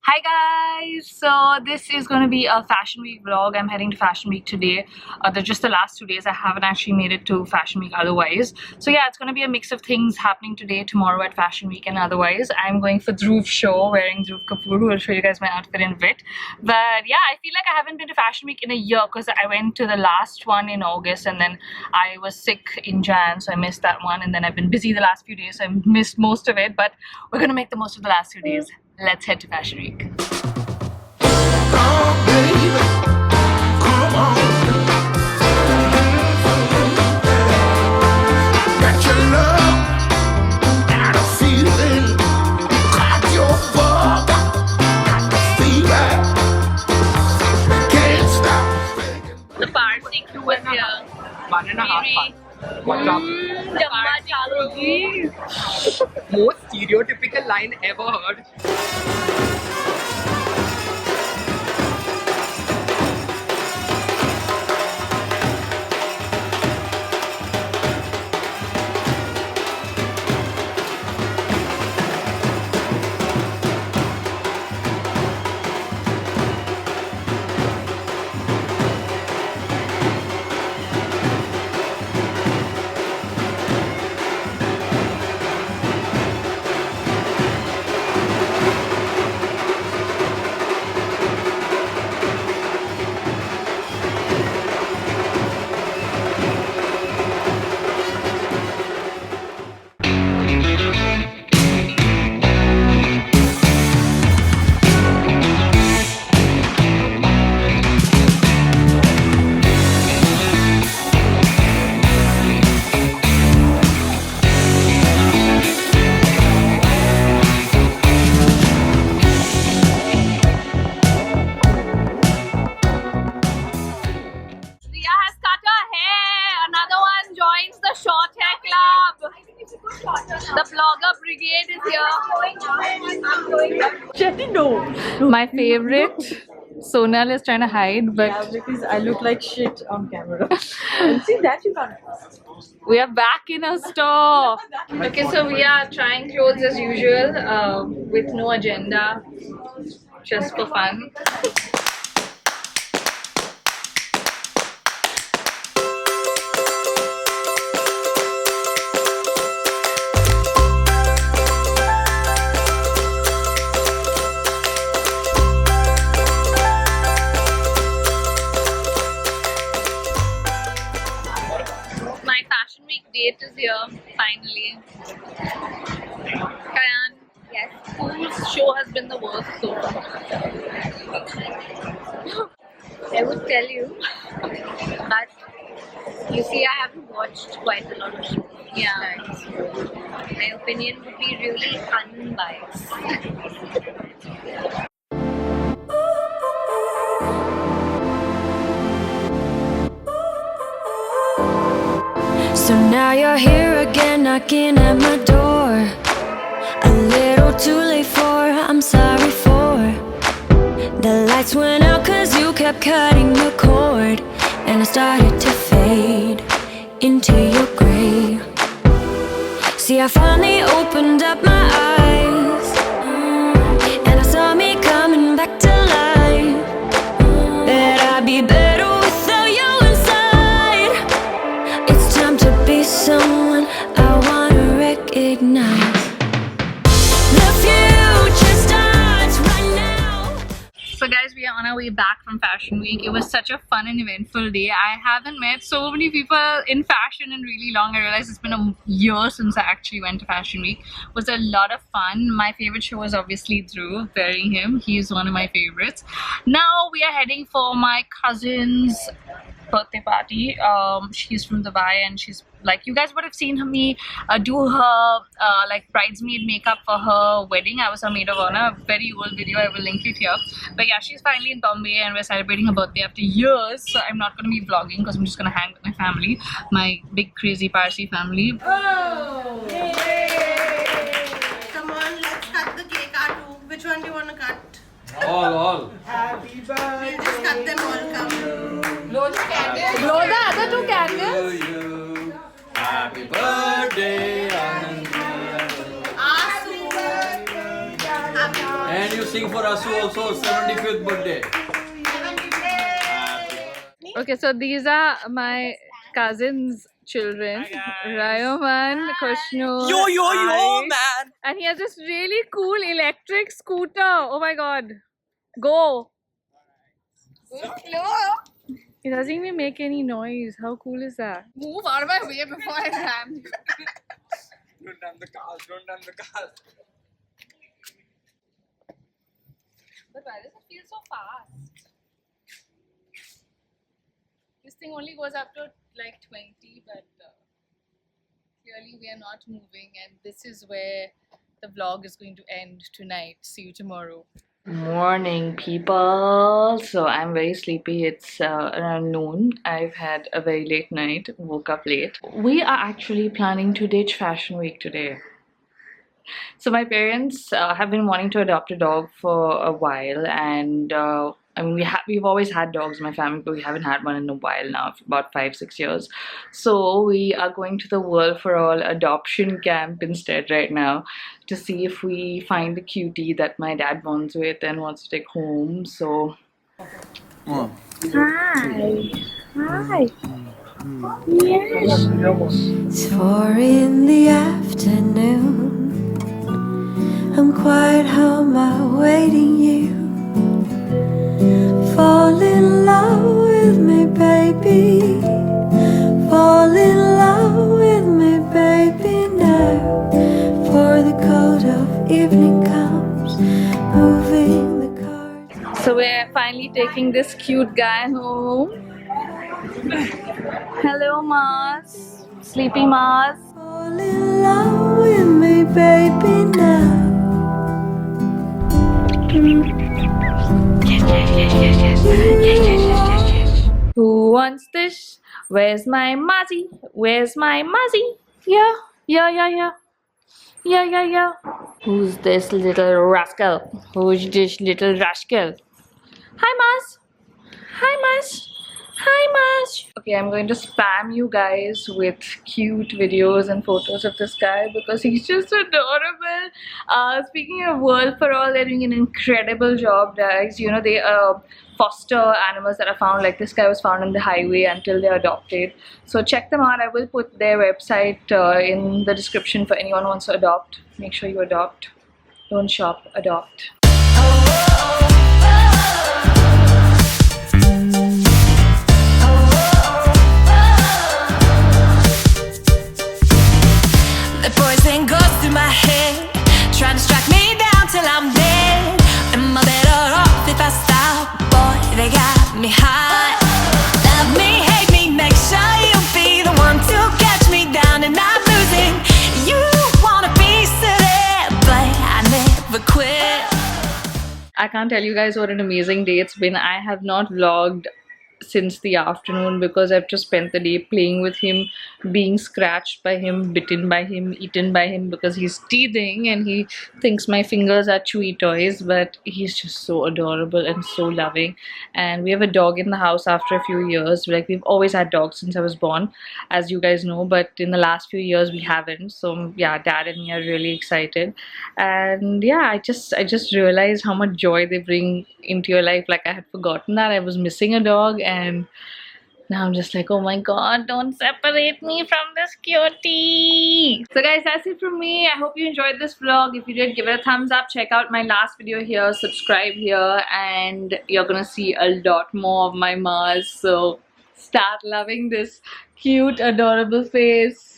Hi guys! So this is going to be a Fashion Week vlog. I'm heading to Fashion Week today. They're just the last 2 days. I haven't actually made it to Fashion Week otherwise. So yeah, it's going to be a mix of things happening today, tomorrow at Fashion Week and otherwise. I'm going for Dhruv show wearing Dhruv Kapoor, who will show you guys my outfit in a bit. But yeah, I feel like I haven't been to Fashion Week in a year because I went to the last one in August and then I was sick in Jan, so I missed that one. And then I've been busy the last few days, so I missed most of it. But we're going to make the most of the last 2 days. Let's head to Fashion Week. The party crew is here. 1.5 months. What's up? Jamma Chaluji. Most stereotypical line ever heard. Short hair club. The blogger brigade is here. My favorite. Sonal is trying to hide, but yeah, because I look like shit on camera. And see that you can't. we are back in a store. Okay, so we are trying clothes as usual, with no agenda, just for fun. My Fashion Week date is here, finally. Kayan, yes, whose show has been the worst so far? I would tell you, but you see, I haven't watched quite a lot of shows. Yeah. My opinion would be really unbiased. So now you're here again, knocking at my door. A little too late for, I'm sorry for. The lights went out cause you kept cutting the cord, and I started to fade into your gray. See, I finally opened up my eyes, and I saw me coming back to life. That I'd be better without you inside. It's time to be someone I wanna recognize. The future starts right now. So guys, we are on our way back from Fashion Week. It was such a fun and eventful day. I haven't met so many people in fashion in really long. I realized it's been a year since I actually went to Fashion Week. It was a lot of fun. My favorite show was obviously Dhruv, wearing him. He's one of my favorites. Now we are heading for my cousin's birthday party. She's from Dubai and she's like, you guys would have seen me do her like bridesmaid makeup for her wedding. I was her maid of honor. Very old video, I will link it here. But yeah, she's finally in Bombay and we're celebrating her birthday after years, so I'm not going to be vlogging because I'm just going to hang with my family, my big crazy Parsi family. Oh! Yay. Come on, let's cut the cake. Which one do you want to cut? All. Happy birthday. We'll just cut them all. Come. Blow the candles. Blow the other two candles. Happy birthday, Happy birthday. And you sing for Asu also 75th birthday. Okay, so these are my cousins' children, Rayoman, Kushnu, man! And he has this really cool electric scooter. Oh my god. Go! It doesn't even make any noise. How cool is that? Move out of my way before I ram you. Don't run the cars, don't run the cars. But why does it feel so fast? This thing only goes up to like 20, but clearly we are not moving, and this is where the vlog is going to end tonight. See you tomorrow. Morning, people. So I'm very sleepy. It's around noon. I've had a very late night, woke up late. We are actually planning to ditch Fashion Week today. So my parents have been wanting to adopt a dog for a while, and I mean we've always had dogs in my family, but we haven't had one in a while now, about 5-6 years. So we are going to the World for All adoption camp instead right now to see if we find the cutie that my dad bonds with and wants to take home. So Hi. Yes. It's 4 in the afternoon. I'm quite home awaiting you. Fall in love with me, baby. Fall in love with me, baby, now. For the cold of evening comes, moving the cars. So we're finally taking this cute guy home. Hello, Mars. Sleepy Mars. Fall in love with me, baby, now. Who wants this? Where's my Muzzy? Where's my Muzzy? Yeah. Who's this little rascal? Who's this little rascal? Hi, Mars. Hi, Mars. Hi, Mars. Okay, I'm going to spam you guys with cute videos and photos of this guy because he's just adorable. Speaking of World for All, they're doing an incredible job, guys. You know, they foster animals that are found, like this guy was found on the highway, until they're adopted. So check them out. I will put their website in the description for anyone who wants to adopt. Make sure you adopt. Don't shop, adopt. The poison goes through my head, trying to strike me down till I'm dead. Am I better off if I stop? Boy, they got me high. Love me, hate me, make sure you be the one to catch me down and not losing. You want a piece of it, but I never quit. I can't tell you guys what an amazing day it's been. I have not vlogged since the afternoon because I've just spent the day playing with him, being scratched by him, bitten by him, eaten by him because he's teething and he thinks my fingers are chewy toys, but he's just so adorable and so loving. And we have a dog in the house after a few years. Like, we've always had dogs since I was born, as you guys know, but in the last few years we haven't. So yeah, Dad and me are really excited. And yeah, I just realized how much joy they bring into your life. Like, I had forgotten that I was missing a dog, and now I'm just like, oh my god, don't separate me from this cutie. So guys, that's it from me. I hope you enjoyed this vlog. If you did, give it a thumbs up. Check out my last video here, subscribe here, and you're gonna see a lot more of my Mars. So start loving this cute, adorable face.